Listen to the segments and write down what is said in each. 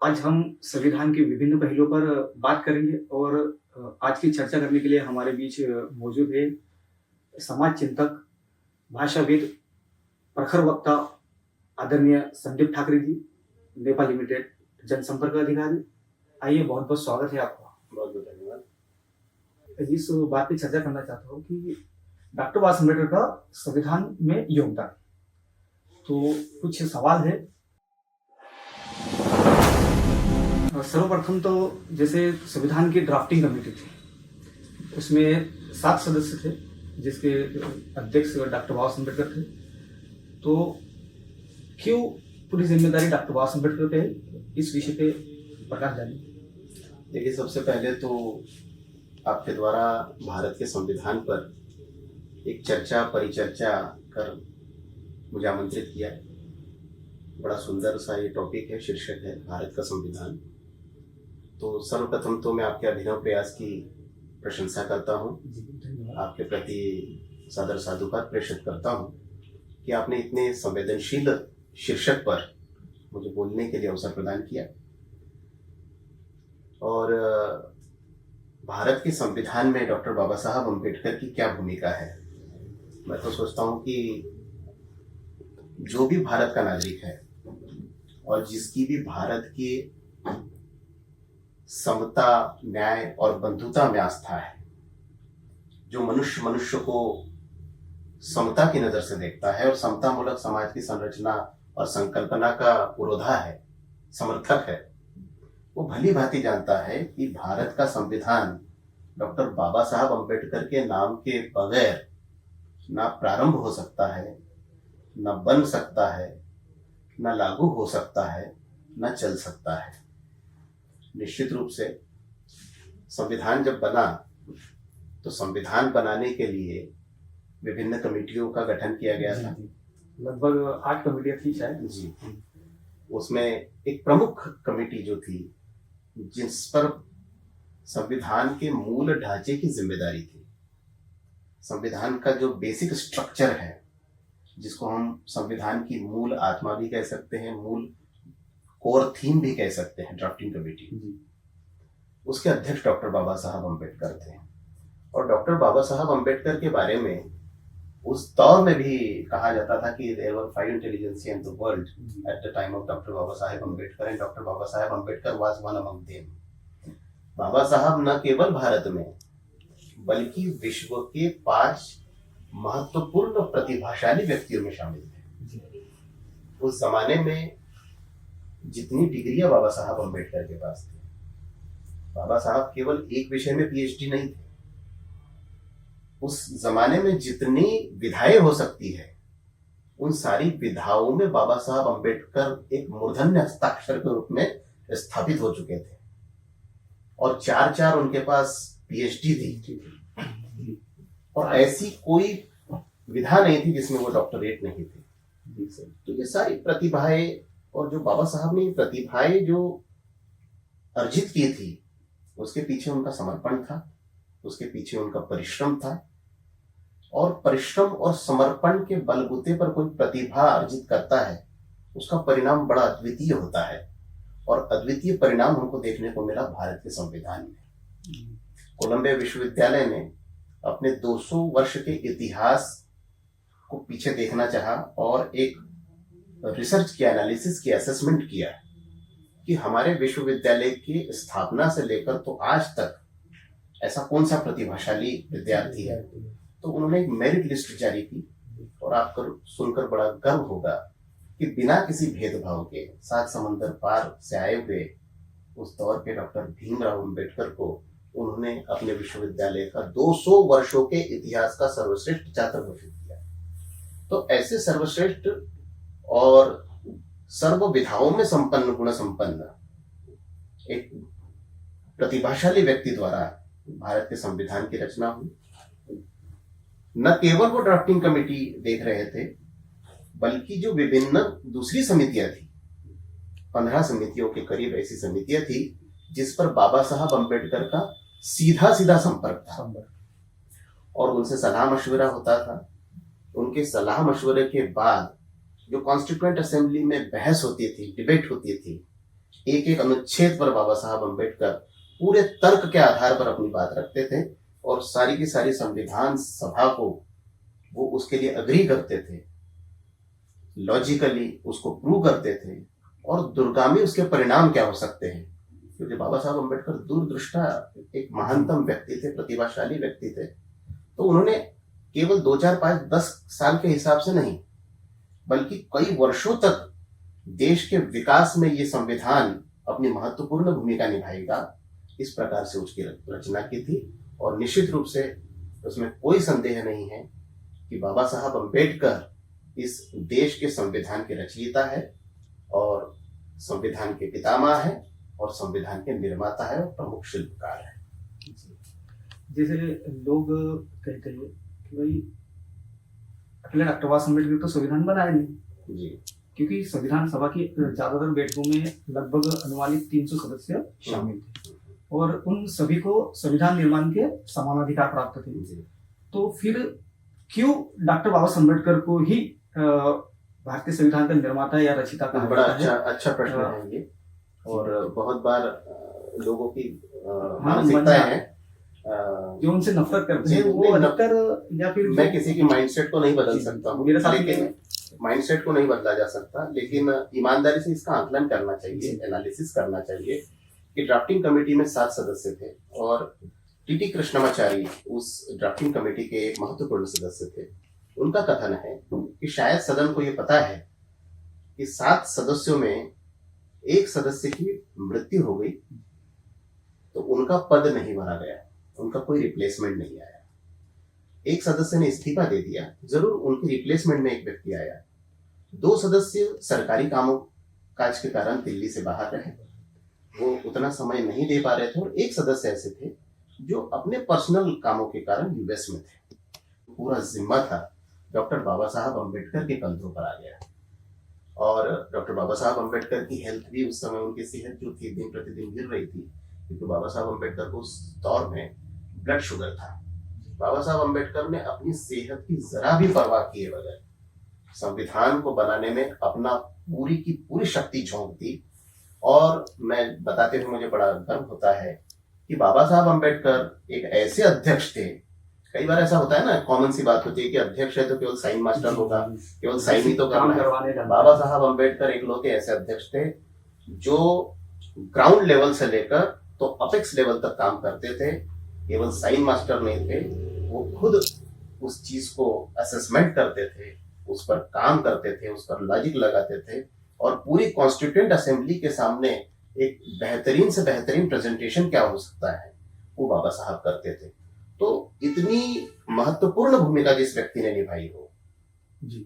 आज हम संविधान के विभिन्न पहलुओं पर बात करेंगे और आज की चर्चा करने के लिए हमारे बीच मौजूद है समाज चिंतक, भाषाविद, प्रखर वक्ता आदरणीय संदीप ठाकरे जी, नेपाल लिमिटेड जनसंपर्क अधिकारी। आइए, बहुत-बहुत स्वागत है आपका। बहुत-बहुत धन्यवाद। इस बात पे चर्चा करना चाहता हूँ कि डॉक्टर बाबा साहब अम्बेडकर का संविधान में योगदान। तो कुछ सवाल है। सर्वप्रथम तो जैसे संविधान की ड्राफ्टिंग कमेटी थी, उसमें 7 सदस्य थे, जिसके अध्यक्ष डॉक्टर बाबा साहब अम्बेडकर थे। तो क्यों पूरी जिम्मेदारी डॉक्टर बाबा साहब अम्बेडकर पे है, इस विषय पे प्रकाश डालिए। देखिए, सबसे पहले तो आपके द्वारा भारत के संविधान पर एक चर्चा परिचर्चा कर मुझे आमंत्रित किया। बड़ा सुंदर सा ये टॉपिक है, शीर्षक है भारत का संविधान। तो सर्वप्रथम तो मैं आपके अभिनव प्रयास की प्रशंसा करता हूँ, आपके प्रति सादर साधुवाद प्रेषित करता हूँ कि आपने इतने संवेदनशील शीर्षक पर मुझे बोलने के लिए अवसर प्रदान किया। और भारत के संविधान में डॉक्टर बाबा साहब अम्बेडकर की क्या भूमिका है। मैं तो सोचता हूँ कि जो भी भारत का नागरिक है और जिसकी भी भारत की समता, न्याय और बंधुता में आस्था है, जो मनुष्य मनुष्य को समता की नजर से देखता है और समता मूलक समाज की संरचना और संकल्पना का पुरोधा है, समर्थक है, वो भली भांति जानता है कि भारत का संविधान डॉक्टर बाबा साहब अम्बेडकर के नाम के बगैर ना प्रारंभ हो सकता है, ना बन सकता है, ना लागू हो सकता है, ना चल सकता है। निश्चित रूप से संविधान जब बना तो संविधान बनाने के लिए विभिन्न कमेटियों का गठन किया गया था। लगभग 8 कमेटियां थी शायद। जी, उसमें एक प्रमुख कमेटी जो थी, जिस पर संविधान के मूल ढांचे की जिम्मेदारी थी, संविधान का जो बेसिक स्ट्रक्चर है, जिसको हम संविधान की मूल आत्मा भी कह सकते हैं, मूल कोर थीम भी कह सकते हैं, ड्राफ्टिंग कमेटी, उसके अध्यक्ष डॉक्टर बाबा साहब अम्बेडकर थे। और डॉक्टर बाबा साहब अम्बेडकर के बारे में उस दौर में भी कहा जाता था कि there were 5 intelligentsia in the world at the time of doctor Baba Saheb Ambedkar, and doctor Baba Saheb Ambedkar was one among them. Baba Saheb न केवल भारत में बल्कि विश्व के 5 महत्वपूर्ण प्रतिभाशाली व्यक्तियों में शामिल थे। उस जमाने में जितनी डिग्रियां बाबा साहब अम्बेडकर के पास थी, बाबा साहब केवल एक विषय में पीएचडी नहीं थे। उस जमाने में जितनी विधाएं हो सकती है, उन सारी विधाओं में बाबा साहब अम्बेडकर एक मूर्धन्य हस्ताक्षर के रूप में स्थापित हो चुके थे और 4 उनके पास पीएचडी थी। और ऐसी कोई विधा नहीं थी जिसमें वो डॉक्टरेट नहीं थे। तो ये सारी प्रतिभाएं, और जो बाबा साहब ने प्रतिभाएं जो अर्जित की थी, उसके पीछे उनका समर्पण था, उसके पीछे उनका परिश्रम था। और परिश्रम और समर्पण के बलबूते पर कोई प्रतिभा अर्जित करता है, उसका परिणाम बड़ा अद्वितीय होता है। और अद्वितीय परिणाम हमको देखने को मिला भारत के संविधान में। कोलंबिया विश्वविद्यालय ने अपने 200 वर्ष के इतिहास को पीछे देखना चाहा और एक रिसर्च की, एनालिसिस की, असेसमेंट किया कि हमारे विश्वविद्यालय की स्थापना से लेकर तो आज तक ऐसा कौन सा प्रतिभाशाली विद्यार्थी है। तो उन्होंने एक मेरिट लिस्ट जारी की और आपको सुनकर बड़ा गर्व होगा कि बिना किसी भेदभाव के 7 समंदर पार से आए हुए उस दौर के डॉक्टर भीमराव अम्बेडकर को उन्होंने अपने विश्वविद्यालय का 200 वर्षों के इतिहास का सर्वश्रेष्ठ छात्र घोषित किया। तो ऐसे सर्वश्रेष्ठ और सर्व विधाओं में संपन्न, गुण संपन्न एक प्रतिभाशाली व्यक्ति द्वारा भारत के संविधान की रचना हुई। न केवल वो ड्राफ्टिंग कमेटी देख रहे थे, बल्कि जो विभिन्न दूसरी समितियां थी, 15 समितियों के करीब ऐसी समितियां थी जिस पर बाबा साहब अम्बेडकर का सीधा सीधा संपर्क था और उनसे सलाह मशवरा होता था। उनके सलाह मशवरे के बाद जो कॉन्स्टिट्यूएंट असेंबली में बहस होती थी, डिबेट होती थी, एक एक अनुच्छेद पर बाबा साहब अम्बेडकर पूरे तर्क के आधार पर अपनी बात रखते थे और सारी की सारी संविधान सभा को वो उसके लिए अग्री करते थे, लॉजिकली उसको प्रूव करते थे और दूरगामी उसके परिणाम क्या हो सकते हैं। क्योंकि बाबा साहब अम्बेडकर दूरदृष्टा एक महानतम व्यक्ति थे, प्रतिभाशाली व्यक्ति थे। तो उन्होंने केवल 2 4 5 10 साल के हिसाब से नहीं, बल्कि कई वर्षों तक देश के विकास में ये संविधान अपनी महत्वपूर्ण भूमिका निभाएगा, इस प्रकार से उसकी रचना की थी। और निश्चित रूप से उसमें कोई संदेह नहीं है कि बाबा साहब अम्बेडकर इस देश के संविधान के रचयिता है और संविधान के पितामह है और संविधान के निर्माता है और प्रमुख शिल्पकार है। जैसे लोग कहते हैं कि भाई अकेले डॉक्टर बाबा साहब अम्बेडकर तो संविधान बनाए नहीं जी, क्योंकि संविधान सभा की ज्यादातर बैठकों में लगभग अनुमानित 300 सदस्य शामिल थे और उन सभी को संविधान निर्माण के समान अधिकार प्राप्त थे। तो फिर क्यों डॉक्टर बाबा साहब अम्बेडकर को ही भारतीय संविधान का निर्माता या रचयिता कहा बड़ा जाता है? अच्छा प्रश्न है ये, और बहुत बार लोगों की हाँ, मानसिकता है जो उनसे नफरत करते हैं जी, वो नहीं, अधिकतर या फिर मैं किसी की माइंडसेट को नहीं बदल सकता हूँ, मेरे साथ लेकिन माइंडसेट को नहीं बदला जा सकता, लेकिन ईमानदारी से इसका आकलन करना चाहिए, एनालिसिस करना चाहिए कि ड्राफ्टिंग कमेटी में 7 सदस्य थे और टीटी कृष्णमाचारी उस ड्राफ्टिंग कमेटी के एक महत्वपूर्ण सदस्य थे। उनका कथन है कि शायद सदन को ये पता है कि 7 सदस्यों में एक सदस्य की मृत्यु हो गई तो उनका पद नहीं भरा गया, उनका कोई रिप्लेसमेंट नहीं आया। एक सदस्य ने इस्तीफा दे दिया, जरूर उनके रिप्लेसमेंट में एक व्यक्ति आया। 2 सदस्य सरकारी कामों काज के कारण दिल्ली से बाहर रहे, वो उतना समय नहीं दे पा रहे थे, और एक सदस्य ऐसे थे जो अपने पर्सनल कामों के कारण यूएस में थे। पूरा जिम्मा था डॉक्टर बाबा साहब अम्बेडकर के कंधों पर आ गया, और डॉक्टर बाबा साहब अम्बेडकर की हेल्थ भी उस समय, उनकी सेहत जो थी दिन प्रतिदिन गिर रही थी, क्योंकि बाबा साहब अम्बेडकर को उस दौर में ब्लड शुगर था। बाबा साहब अम्बेडकर ने अपनी सेहत की जरा भी परवाह किए बगैर संविधान को बनाने में अपना पूरी की पूरी शक्ति झोंक दी। और मैं बताते हुए मुझे बड़ा गर्व होता है कि बाबा साहब अम्बेडकर एक ऐसे अध्यक्ष थे, कई बार ऐसा होता है ना, कॉमन सी बात होती है कि अध्यक्ष है तो केवल साइन मास्टर होगा, केवल साइन ही तो करना है। बाबा साहब अम्बेडकर एक लौते ऐसे अध्यक्ष थे जो ग्राउंड लेवल से लेकर तो अपेक्स लेवल तक काम करते थे, केवल साइन मास्टर नहीं थे, वो खुद उस चीज को असेसमेंट करते थे, उस पर काम करते थे, उस पर लॉजिक लगाते थे, और पूरी कॉन्स्टिट्यूएंट असेंबली के सामने एक बेहतरीन से बेहतरीन प्रेजेंटेशन क्या हो सकता है वो बाबा साहब करते थे। तो इतनी महत्वपूर्ण भूमिका जिस व्यक्ति ने निभाई हो जी,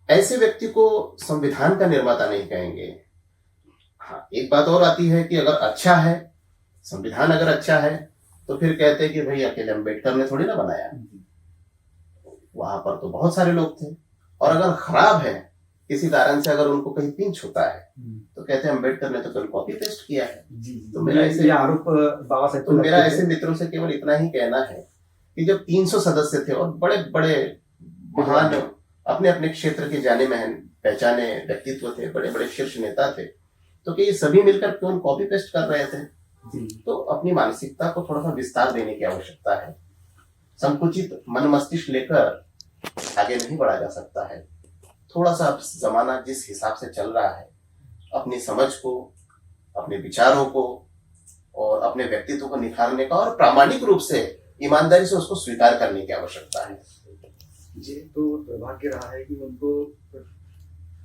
ऐसे व्यक्ति को संविधान का निर्माता नहीं कहेंगे। हाँ, एक बात और आती है कि अगर अच्छा है संविधान, अगर अच्छा है तो फिर कहते हैं कि भाई अकेले अम्बेडकर ने थोड़ी ना बनाया, वहां पर तो बहुत सारे लोग थे। और अगर खराब है किसी कारण से, अगर उनको कहीं पिंच होता है तो कहते हैं अम्बेडकर ने तो कल कॉपी पेस्ट किया है। तो मेरा ऐसे आरोप बाबा साहब, तो मेरा ऐसे मित्रों से केवल इतना ही कहना है कि जब 300 सदस्य थे और बड़े बड़े महान अपने अपने क्षेत्र के जाने पहचाने व्यक्तित्व थे, बड़े बड़े शीर्ष नेता थे, तो कि ये सभी मिलकर क्यों कॉपी पेस्ट कर रहे थे? तो अपनी मानसिकता को थोड़ा सा विस्तार देने की आवश्यकता है। संकुचित मन मस्तिष्क लेकर आगे नहीं बढ़ा जा सकता है। थोड़ा सा जमाना जिस हिसाब से चल रहा है, अपनी समझ को, अपने विचारों को और अपने व्यक्तित्व को निखारने का और प्रामाणिक रूप से ईमानदारी से उसको स्वीकार करने की आवश्यकता है। जी, तो दुर्भाग्य रहा है कि उनको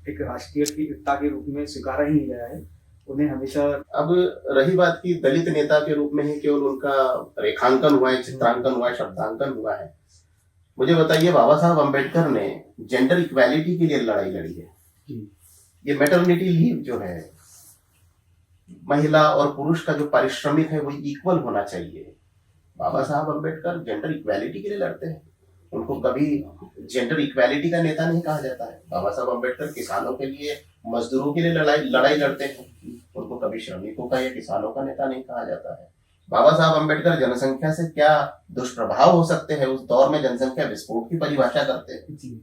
एक राष्ट्रीय पिता के रूप में स्वीकारा ही नहीं गया है। उन्हें हमेशा, अब रही बात की दलित नेता के रूप में ही केवल उनका रेखांकन हुआ है, चित्रांकन हुआ है, शब्दांकन हुआ है। मुझे बताइए, बाबा साहब अम्बेडकर ने जेंडर इक्वालिटी के लिए लड़ाई लड़ी है। ये मैटरनिटी लीव जो है, महिला और पुरुष का जो पारिश्रमिक है वो इक्वल होना चाहिए। बाबा साहब अम्बेडकर जेंडर इक्वालिटी के लिए लड़ते हैं। उनको कभी जेंडर इक्वालिटी का नेता नहीं कहा जाता है। बाबा साहब अम्बेडकर किसानों के लिए, मजदूरों के लिए लड़ाई लड़ते हैं। उनको कभी श्रमिकों का या किसानों का नेता नहीं कहा जाता है। बाबा साहब अम्बेडकर जनसंख्या से क्या दुष्प्रभाव हो सकते हैं उस दौर में जनसंख्या विस्फोट की परिभाषा करते हैं।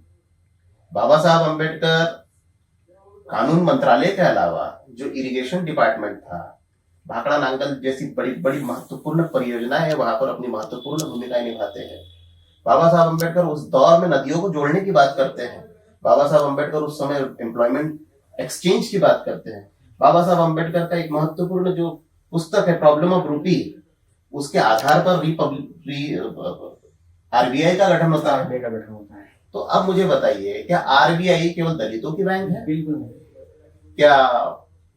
बाबा साहब अम्बेडकर कानून मंत्रालय के अलावा जो इरिगेशन डिपार्टमेंट था, भाखड़ा नांगल जैसी बड़ी बड़ी महत्वपूर्ण परियोजनाएं है, वहां पर अपनी महत्वपूर्ण भूमिकाएं निभाते हैं। बाबा साहब अम्बेडकर उस दौर में नदियों को जोड़ने की बात करते हैं। बाबा साहब अम्बेडकर उस समय एम्प्लॉयमेंट एक्सचेंज की बात करते हैं। बाबा साहब अम्बेडकर का एक महत्वपूर्ण जो पुस्तक है प्रॉब्लम ऑफ रूपी, उसके आधार पर आरबीआई का गठन होता है। तो अब मुझे बताइए, क्या आरबीआई केवल दलितों की बैंक है? बिल्कुल नहीं। क्या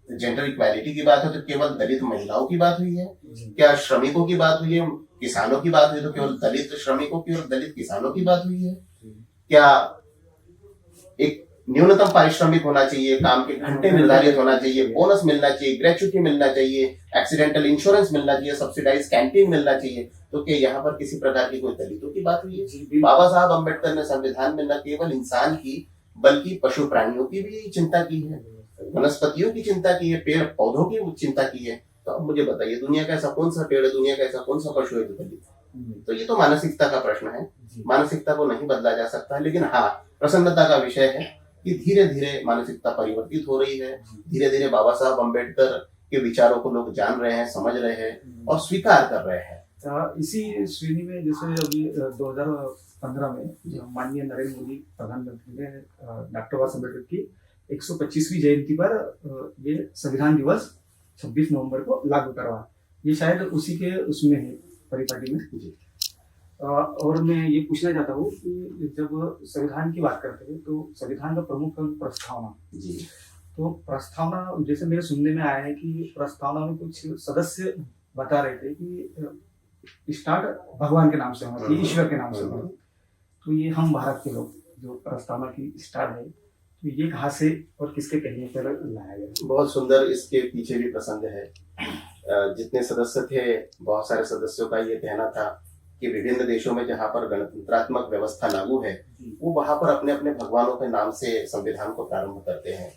जेंडर इक्वालिटी की बात है तो केवल दलित महिलाओं की बात हुई है? क्या श्रमिकों की बात हुई है, किसानों की बात हुई तो केवल दलित श्रमिकों की और दलित किसानों की बात हुई है? क्या एक न्यूनतम पारिश्रमिक होना चाहिए, काम के घंटे निर्धारित होना चाहिए, बोनस मिलना चाहिए, ग्रेच्युटी मिलना चाहिए, एक्सीडेंटल इंश्योरेंस मिलना चाहिए, सब्सिडाइज कैंटीन मिलना चाहिए, तो क्या यहाँ पर किसी प्रकार की कोई दलितों की बात हुई है? बाबा साहब अम्बेडकर ने संविधान में न केवल इंसान की बल्कि पशु प्राणियों की भी चिंता की है, वनस्पतियों की चिंता की है, पेड़ पौधों की चिंता की है। तो अब मुझे बताइए, दुनिया का ऐसा कौन सा पेड़ है, दुनिया का ऐसा कौन सा पशु है जो दलित है? तो ये तो मानसिकता का प्रश्न है, मानसिकता को नहीं बदला जा सकता। लेकिन हाँ, प्रसन्नता का विषय है कि धीरे धीरे मानसिकता परिवर्तित हो रही है। धीरे धीरे बाबा साहब अम्बेडकर के विचारों को लोग जान रहे हैं, समझ रहे हैं और स्वीकार कर रहे हैं। इसी श्रेणी में जैसे अभी 2015 में माननीय नरेंद्र मोदी प्रधानमंत्री ने डॉक्टर बाबा साहब अम्बेडकर की 125वीं जयंती पर ये संविधान दिवस 26 नवंबर को लागू करवा, ये शायद उसी के उसमें है परिपाटी में। और मैं ये पूछना चाहता हूँ कि जब संविधान की बात करते हैं तो संविधान का प्रमुख अंग प्रस्तावना जी, तो प्रस्तावना जैसे मेरे सुनने में आया है कि प्रस्तावना में कुछ सदस्य बता रहे थे कि स्टार्ट भगवान के नाम से होना चाहिए, ईश्वर के नाम से होना। तो ये हम भारत के लोग जो प्रस्तावना की स्टार्ट है, तो ये कहाँ से और किसके कहने पर लाया गया? बहुत सुंदर इसके पीछे भी प्रसंग है। जितने सदस्य थे, बहुत सारे सदस्यों का ये कहना था कि विभिन्न देशों में जहाँ पर गणतंत्रात्मक व्यवस्था लागू है, वो वहां पर अपने अपने भगवानों के नाम से संविधान को प्रारंभ करते हैं।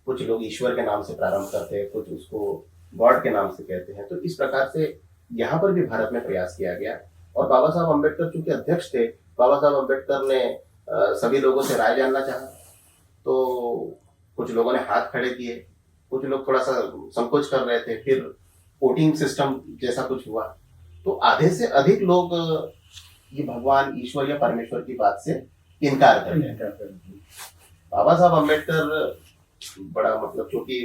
कुछ लोग ईश्वर के नाम से प्रारंभ करते हैं, कुछ उसको गॉड के नाम से कहते हैं। तो इस प्रकार से यहाँ पर भी भारत में प्रयास किया गया। और बाबा साहब अम्बेडकर चूंकि अध्यक्ष थे, बाबा साहब अम्बेडकर ने सभी लोगों से राय जानना चाहा। तो कुछ लोगों ने हाथ खड़े किए, कुछ लोग थोड़ा सा संकोच कर रहे थे, फिर वोटिंग सिस्टम जैसा कुछ हुआ, तो आधे से अधिक लोग ये भगवान, ईश्वर या परमेश्वर की बात से इनकार कर रहे हैं। बाबा साहब अम्बेडकर बड़ा मतलब चूंकि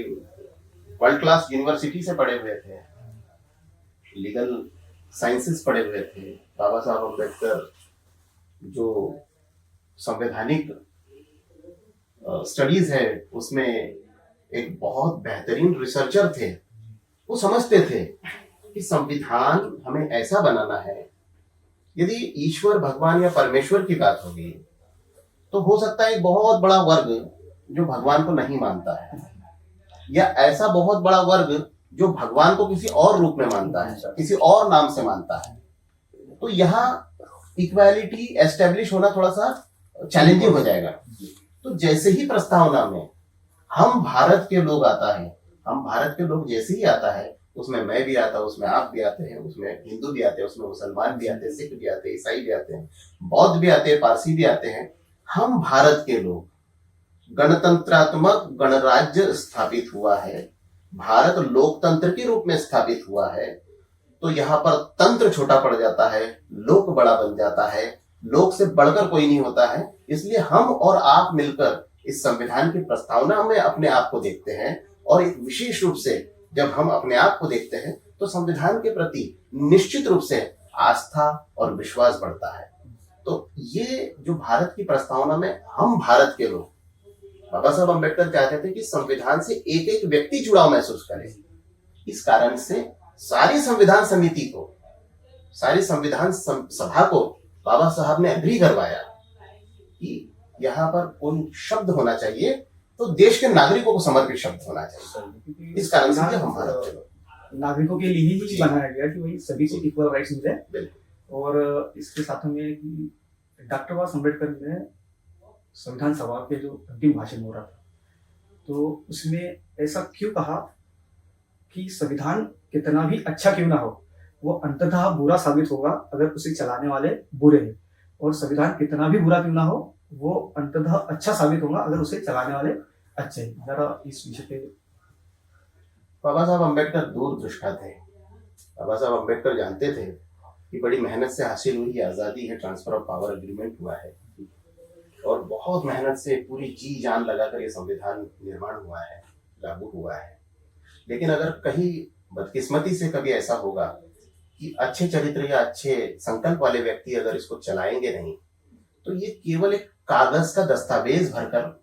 वर्ल्ड क्लास यूनिवर्सिटी से पढ़े हुए थे, लीगल साइंसेस पढ़े हुए थे, बाबा साहब अम्बेडकर जो संवैधानिक स्टडीज है उसमें एक बहुत बेहतरीन रिसर्चर थे। वो समझते थे कि संविधान हमें ऐसा बनाना है, यदि ईश्वर, भगवान या परमेश्वर की बात होगी तो हो सकता है एक बहुत बड़ा वर्ग जो भगवान को नहीं मानता है, या ऐसा बहुत बड़ा वर्ग जो भगवान को किसी और रूप में मानता है, किसी और नाम से मानता है। तो यहाँ इक्वालिटी एस्टेब्लिश होना थोड़ा सा चैलेंजिंग हो जाएगा। तो जैसे ही प्रस्तावना में हम भारत के लोग आता है, हम भारत के लोग जैसे ही आता है, उसमें मैं भी आता हूँ, उसमें आप भी आते हैं, उसमें हिंदू भी आते हैं, उसमें मुसलमान भी आते हैं, सिख भी आते हैं, ईसाई भी आते हैं, बौद्ध भी आते हैं, पारसी भी आते हैं। हम भारत के लोग गणतंत्रात्मक गणराज्य स्थापित हुआ है, भारत लोकतंत्र के रूप में स्थापित हुआ है। तो यहाँ पर तंत्र छोटा पड़ जाता है, लोक बड़ा बन जाता है, लोक से बढ़कर कोई नहीं होता है। इसलिए हम और आप मिलकर इस संविधान की प्रस्तावना में अपने आप को देखते हैं, और एक विशेष रूप से जब हम अपने आप को देखते हैं तो संविधान के प्रति निश्चित रूप से आस्था और विश्वास बढ़ता है। तो ये जो भारत की प्रस्तावना में हम भारत के लोग, बाबा साहब अम्बेडकर चाहते थे कि संविधान से एक एक व्यक्ति जुड़ाव महसूस करे। इस कारण से सारी संविधान समिति को, सारी संविधान सभा को बाबा साहब ने एग्री करवाया कि यहाँ पर कोई शब्द होना चाहिए तो देश के नागरिकों को समर्पित शब्द होना चाहिए। इस कारण से हम भारत के नागरिकों के लिए ही बनाया गया कि वही सभी को इक्वल राइट्स मिले। और इसके साथ में कि डॉक्टर बाबा साहब अम्बेडकर ने संविधान सभा के जो अंतिम भाषण हो रहा था, तो उसमें ऐसा क्यों कहा कि संविधान कितना भी अच्छा क्यों ना हो, वो अंततः बुरा साबित होगा अगर उसे चलाने वाले बुरे हैं, और संविधान कितना भी बुरा क्यों ना हो, वो अंततः अच्छा साबित होगा अगर उसे चलाने वाले अच्छा, जरा इस विषय पे। बाबा साहब अम्बेडकर दूरदृष्टा थे। बाबा साहब अम्बेडकर जानते थे कि बड़ी मेहनत से हासिल हुई आज़ादी है, ट्रांसफर ऑफ पावर एग्रीमेंट हुआ है और बहुत मेहनत से पूरी जी जान लगाकर ये संविधान निर्माण हुआ है, लागू हुआ है। लेकिन अगर कहीं बदकिस्मती से कभी ऐसा होगा कि अच्छे चरित्र या अच्छे संकल्प वाले व्यक्ति अगर इसको चलाएंगे नहीं, तो ये केवल एक कागज का दस्तावेज भरकर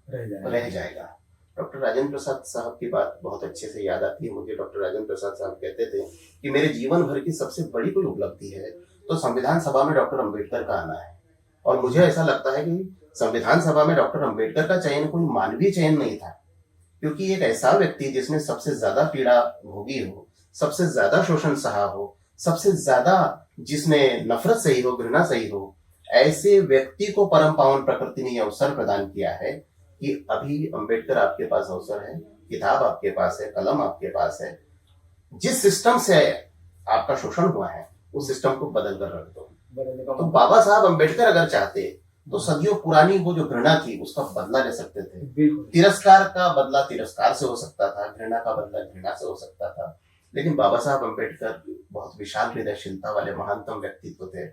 रह जाएगा। डॉक्टर राजेंद्र प्रसाद साहब की बात बहुत अच्छे से याद आती है मुझे। डॉक्टर राजेंद्र प्रसाद साहब कहते थे कि मेरे जीवन भर की सबसे बड़ी कोई उपलब्धि है तो संविधान सभा में डॉक्टर अम्बेडकर का आना है। और मुझे ऐसा लगता है कि संविधान सभा में डॉक्टर अम्बेडकर का चयन कोई मानवीय चयन नहीं था, क्योंकि एक ऐसा व्यक्ति जिसने सबसे ज्यादा पीड़ा भोगी हो, सबसे ज्यादा शोषण सहा हो, सबसे ज्यादा जिसने नफरत सही हो, घृणा सही हो, ऐसे व्यक्ति को परम पावन प्रकृति ने अवसर प्रदान किया है कि अभी अम्बेडकर आपके पास अवसर है, किताब आपके पास है, कलम आपके पास है, जिस सिस्टम से आपका शोषण हुआ है उस सिस्टम को बदल कर रख दो। तो बाबा साहब अम्बेडकर अगर चाहते तो सदियों पुरानी वो जो घृणा थी उसका बदला ले सकते थे। तिरस्कार का बदला तिरस्कार से हो सकता था, घृणा का बदला घृणा से हो सकता था। लेकिन बाबा साहब अम्बेडकर बहुत विशाल हृदयशीलता वाले महानतम व्यक्तित्व थे।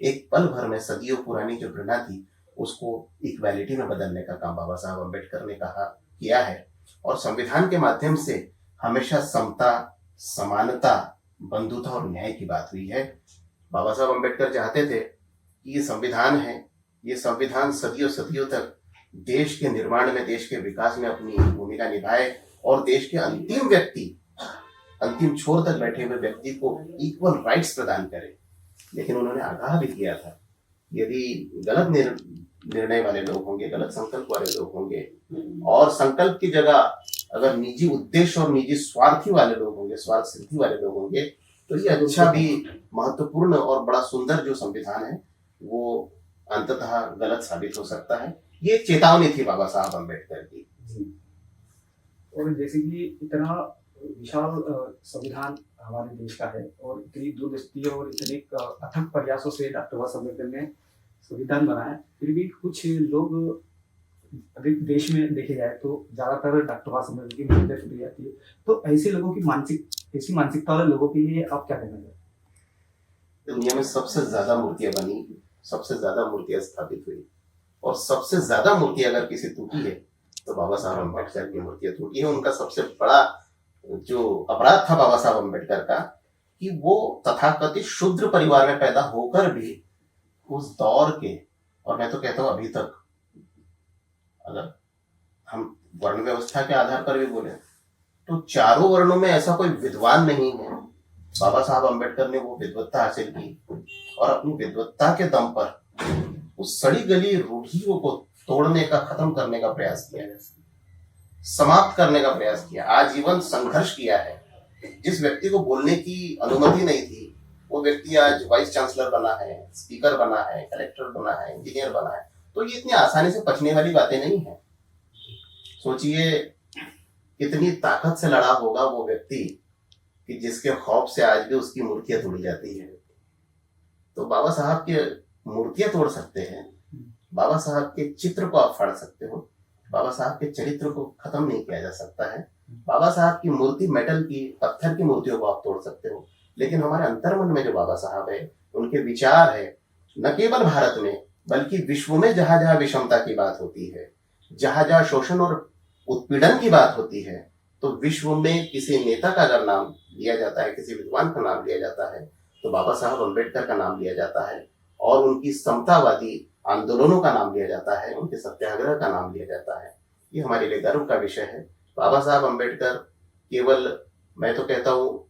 एक पल भर में सदियों पुरानी जो घृणा थी उसको इक्वालिटी में बदलने का काम बाबा साहब अम्बेडकर ने किया है। और संविधान के माध्यम से हमेशा समता, समानता, बंधुता और न्याय की बात हुई है। बाबा साहब अम्बेडकर चाहते थे कि ये संविधान है, ये संविधान सदियों सदियों तक देश के निर्माण में, देश के विकास में अपनी भूमिका निभाए और देश के अंतिम व्यक्ति, अंतिम छोर तक बैठे हुए व्यक्ति को इक्वल राइट्स प्रदान करे। लेकिन उन्होंने आगाह भी किया था यदि गलत निर्णय वाले लोग होंगे, गलत संकल्प वाले लोग होंगे और संकल्प की जगह अगर निजी उद्देश्य और निजी स्वार्थी वाले लोग होंगे, स्वार्थ सिद्धि वाले लोग होंगे, तो ये अच्छा भी महत्वपूर्ण और बड़ा सुंदर जो संविधान है वो अंततः गलत साबित हो सकता है। ये चेतावनी थी बाबा साहब अम्बेडकर की। और जैसे कि इतना विशाल संविधान हमारे देश का है और इतनी दूरदृष्टि और इतने अथक प्रयासों से डॉक्टर बाबा साहब अम्बेडकर ने संविधान बनाया, फिर भी कुछ लोग अगर देश में देखे जाए तो ज्यादातर डॉक्टर बाबा साहब अम्बेडकर की मूर्तियां फूटी जाती है। तो ऐसे लोगों की ऐसी मानसिकता वाले लोगों के लिए आप क्या कहना चाहते हैं? दुनिया में सबसे ज्यादा मूर्तियां बनी, सबसे ज्यादा मूर्तियां स्थापित हुई और सबसे ज्यादा मूर्ति अगर किसी टूटी है तो बाबा साहब अम्बेडकर की मूर्तियां टूटी है। उनका सबसे बड़ा जो अपराध था बाबा साहब अम्बेडकर का कि वो तथाकथित शूद्र परिवार में पैदा होकर भी उस दौर के, और मैं तो कहता हूं अभी तक, अगर हम वर्ण व्यवस्था के आधार पर भी बोले तो चारों वर्णों में ऐसा कोई विद्वान नहीं है। बाबा साहब अम्बेडकर ने वो विद्वत्ता हासिल की और अपनी विद्वत्ता के दम पर उस सड़ी गली रूढ़ियों को तोड़ने का, खत्म करने का प्रयास किया, समाप्त करने का प्रयास किया, आजीवन संघर्ष किया है। जिस व्यक्ति को बोलने की अनुमति नहीं थी वो व्यक्ति आज वाइस चांसलर बना है, स्पीकर बना है, कलेक्टर बना है, इंजीनियर बना है। तो ये इतनी आसानी से पचने वाली बातें नहीं है। सोचिए कितनी ताकत से लड़ा होगा वो व्यक्ति कि जिसके खौफ से आज भी उसकी मूर्तियां तोड़ी जाती है। तो बाबा साहब के मूर्तियां तोड़ सकते हैं, बाबा साहब के चित्र को आप फाड़ सकते हो, बाबा साहब के चरित्र को खत्म नहीं किया जा सकता है। बाबा साहब की मूर्ति, मेटल की, पत्थर की मूर्तियों को आप तोड़ सकते हो, लेकिन हमारे अंतर्मन में जो बाबा साहब है, उनके विचार है, न केवल भारत में बल्कि विश्व में जहां जहां विषमता की बात होती है, जहां जहां शोषण और उत्पीड़न की बात होती है, तो विश्व में किसी नेता का अगर नाम लिया जाता है, किसी विद्वान का नाम लिया जाता है, तो बाबा साहब अम्बेडकर का नाम लिया जाता है और उनकी समतावादी आंदोलनों का नाम लिया जाता है, उनके सत्याग्रह का नाम लिया जाता है। ये हमारे लिए गर्व का विषय है। बाबा साहब अम्बेडकर केवल, मैं तो कहता हूँ,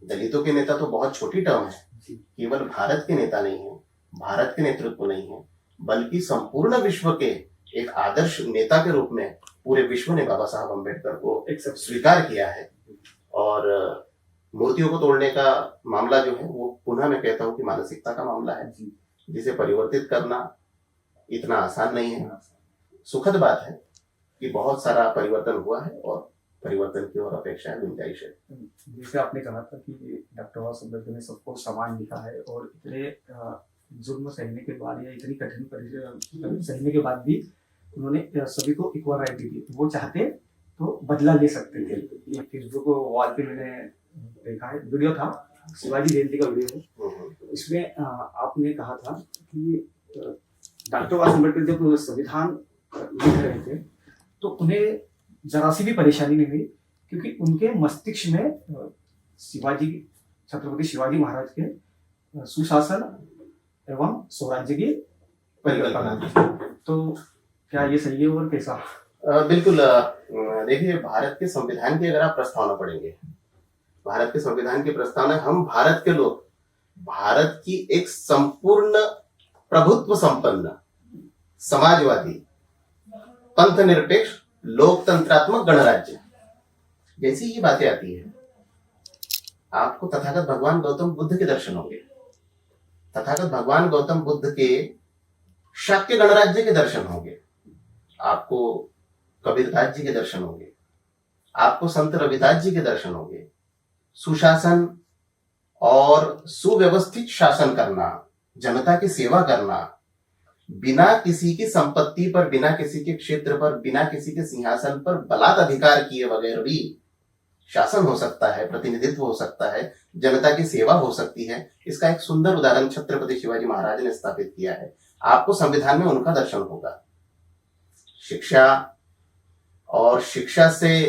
दलितों के नेता तो बहुत छोटी टर्म है, केवल भारत के नेता नहीं है, भारत के नेतृत्व नहीं है, बल्कि संपूर्ण विश्व के एक आदर्श नेता के रूप में पूरे विश्व ने बाबा साहब अम्बेडकर को स्वीकार किया है। और मूर्तियों को तोड़ने का मामला जो है वो पुनः मैं कहता हूँ कि मानसिकता का मामला है, जिसे परिवर्तित करना इतना आसान नहीं है। सुखद बात है कि बहुत सारा परिवर्तन हुआ है और परिवर्तन की और अपेक्षा है, गुंजाइश है। जैसे आपने कहा था कि डॉक्टर बाबा साहब अम्बेडकर ने सबको समान लिखा है और इतने जुल्म सहने के बाद या इतनी कठिन परिश्रम सहने के बाद भी उन्होंने सभी को इक्वल राइट दी थी। वो चाहते तो बदला ले सकते थे। ये फेसबुक वॉल पे मैंने देखा है, वीडियो था, शिवाजी जयंती का वीडियो है। इसमें आपने कहा था कि डॉक्टर बाबा अम्बेडकर जब संविधान लिख रहे थे तो उन्हें जरा सी भी परेशानी नहीं हुई, क्योंकि उनके मस्तिष्क में शिवाजी, छत्रपति शिवाजी महाराज के सुशासन एवं स्वराज्य की परिकल्पना थी। तो क्या ये सही है और कैसा? बिल्कुल। देखिए, भारत के संविधान की अगर आप प्रस्तावना पढ़ेंगे, भारत के संविधान की प्रस्तावना, हम भारत के लोग भारत की एक संपूर्ण प्रभुत्व संपन्न समाजवादी पंथ निरपेक्ष लोकतंत्रात्मक गणराज्य जैसी ये बातें आती है। आपको तथागत भगवान गौतम बुद्ध के दर्शन होंगे, तथागत भगवान गौतम बुद्ध के शाक्य गणराज्य के दर्शन होंगे, आपको कबीरदास जी के दर्शन होंगे, आपको संत रविदास जी के दर्शन होंगे। सुशासन और सुव्यवस्थित शासन करना, जनता की सेवा करना, बिना किसी की संपत्ति पर, बिना किसी के क्षेत्र पर, बिना किसी के सिंहासन पर बलात्कार किए बगैर भी शासन हो सकता है, प्रतिनिधित्व हो सकता है, जनता की सेवा हो सकती है। इसका एक सुंदर उदाहरण छत्रपति शिवाजी महाराज ने स्थापित किया है। आपको संविधान में उनका दर्शन होगा। शिक्षा, और शिक्षा से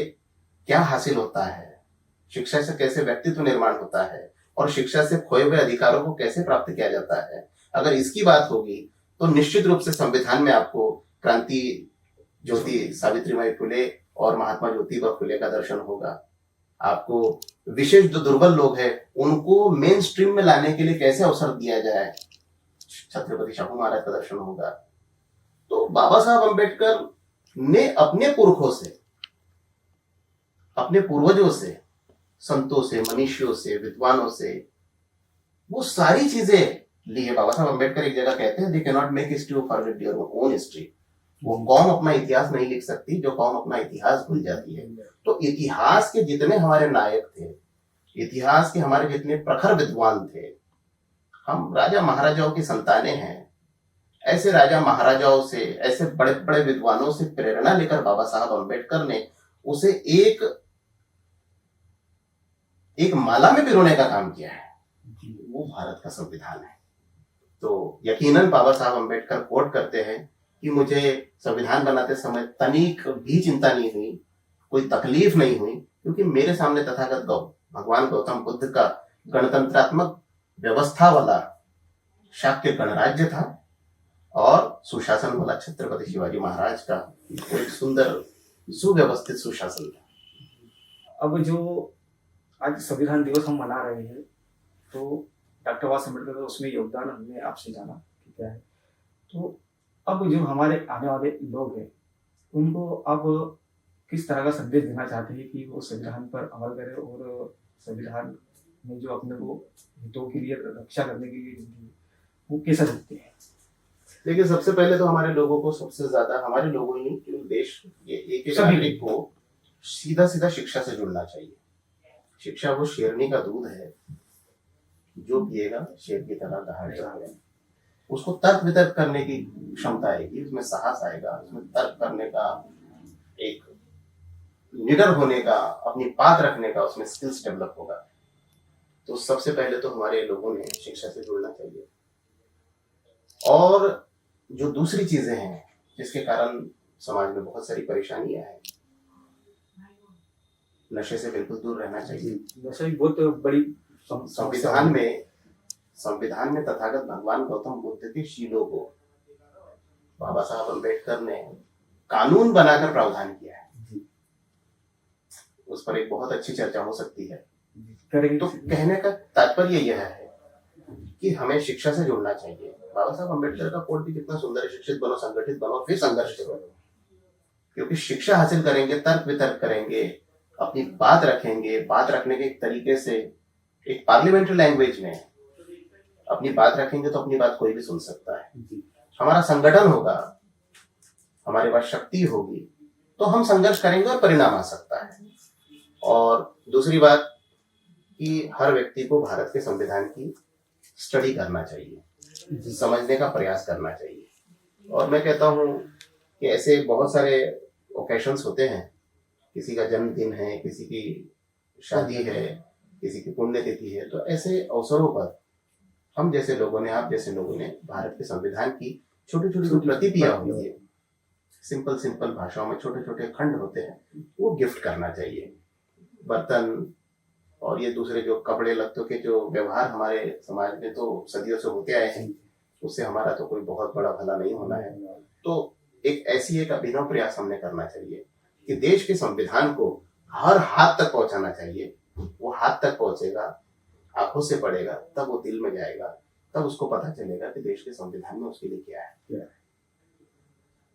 क्या हासिल होता है, शिक्षा से कैसे व्यक्तित्व निर्माण होता है, और शिक्षा से खोए हुए अधिकारों को कैसे प्राप्त किया जाता है, अगर इसकी बात होगी तो निश्चित रूप से संविधान में आपको क्रांति ज्योति सावित्रीबाई फुले और महात्मा ज्योतिबा फुले का दर्शन होगा। आपको विशेष जो दुर्बल लोग हैं उनको मेन स्ट्रीम में लाने के लिए कैसे अवसर दिया जाए, छत्रपति शाहू महाराज का दर्शन होगा। तो बाबा साहब अम्बेडकर ने अपने पुरखों से, अपने पूर्वजों से, संतों से, मनीषियों से, विद्वानों से वो सारी चीजें ली है। बाबा साहब अम्बेडकर एक जगह कहते हैं, they can not make history और फॉरगेट देयर ओन हिस्ट्री। वो कौम अपना इतिहास नहीं लिख सकती जो कौम अपना इतिहास भूल जाती है। तो इतिहास के जितने हमारे नायक थे, इतिहास के हमारे जितने प्रखर विद्वान थे, हम राजा महाराजाओं की संतानें हैं। ऐसे राजा महाराजाओं से, ऐसे बड़े बड़े विद्वानों से प्रेरणा लेकर बाबा साहब अम्बेडकर ने उसे एक माला में पिरोने का काम किया है। वो भारत का संविधान है। तो यकीनन बाबा साहब अम्बेडकर कोट करते हैं कि मुझे संविधान बनाते समय तनिक भी चिंता नहीं हुई, कोई तकलीफ नहीं हुई, क्योंकि मेरे सामने तथागत भगवान गौतम बुद्ध का गणतंत्रात्मक व्यवस्था वाला शाक्य गणराज्य था और सुशासन वाला छत्रपति शिवाजी महाराज का एक सुंदर सुव्यवस्थित सुशासन था। अब जो आज संविधान दिवस हम मना रहे हैं, तो डॉक्टर बाबा अम्बेडकर का उसमें योगदान हमने आपसे जाना कि क्या है। तो अब जो हमारे आने वाले लोग हैं उनको अब किस तरह का संदेश देना चाहते हैं कि वो संविधान पर अमल करें और संविधान में जो अपने को हितों के लिए रक्षा करने के लिए वो कैसा दिखते हैं? देखिए, सबसे पहले तो हमारे लोगों को, सबसे ज्यादा हमारे लोगों ही नहीं, देश एक नागरिक को सीधा सीधा शिक्षा से जुड़ना चाहिए। शिक्षा वो शेरनी का दूध है, जो पिएगा शेर की तरह दहाड़ जाएगा। उसको तर्क वितर्क करने की क्षमता आएगी, उसमें साहस आएगा, उसमें तर्क करने का, एक निडर होने का, अपनी बात रखने का उसमें स्किल्स डेवलप होगा। तो सबसे पहले तो हमारे लोगों ने शिक्षा से जुड़ना चाहिए। और जो दूसरी चीजें हैं जिसके कारण समाज में बहुत सारी परेशानियां हैं, नशे से बिल्कुल दूर रहना चाहिए। नशा भी बहुत बड़ी संविधान में तथागत भगवान गौतम बुद्ध के शीलों को बाबा साहब अम्बेडकर ने कानून बनाकर प्रावधान किया है। उस पर एक बहुत अच्छी चर्चा हो सकती है। तो कहने का तात्पर्य यह है कि हमें शिक्षा से जुड़ना चाहिए। बाबा साहब अम्बेडकर का कोट भी कितना सुंदर है, शिक्षित बनो, संगठित बनो, फिर संघर्ष करो। क्योंकि शिक्षा हासिल करेंगे, तर्क वितर्क करेंगे, अपनी बात रखेंगे, बात रखने के तरीके से एक पार्लियामेंट्री लैंग्वेज में अपनी बात रखेंगे तो अपनी बात कोई भी सुन सकता है। हमारा संगठन होगा, हमारे पास शक्ति होगी तो हम संघर्ष करेंगे और परिणाम आ सकता है। और दूसरी बात कि हर व्यक्ति को भारत के संविधान की स्टडी करना चाहिए, समझने का प्रयास करना चाहिए। और मैं कहता हूँ कि ऐसे बहुत सारे ओकेशंस होते हैं, किसी का जन्मदिन है, किसी की शादी है, किसी की पुण्यतिथि है, तो ऐसे अवसरों पर हम जैसे लोगों ने, आप जैसे लोगों ने भारत के संविधान की छोटी छोटी जो प्रतियां होती है, सिंपल सिंपल भाषाओं में छोटे छोटे खंड होते हैं, वो गिफ्ट करना चाहिए। बर्तन और ये दूसरे जो कपड़े लत्तों के जो व्यवहार हमारे समाज में तो सदियों से होते आए हैं, उससे हमारा तो कोई बहुत बड़ा भला नहीं होना है। तो एक अभिनव प्रयास हमने करना चाहिए कि देश के संविधान को हर हाथ तक पहुंचाना चाहिए। वो हाथ तक पहुंचेगा, आंखों से पड़ेगा, तब वो दिल में जाएगा, तब उसको पता चलेगा कि देश के संविधान में उसके लिए क्या है।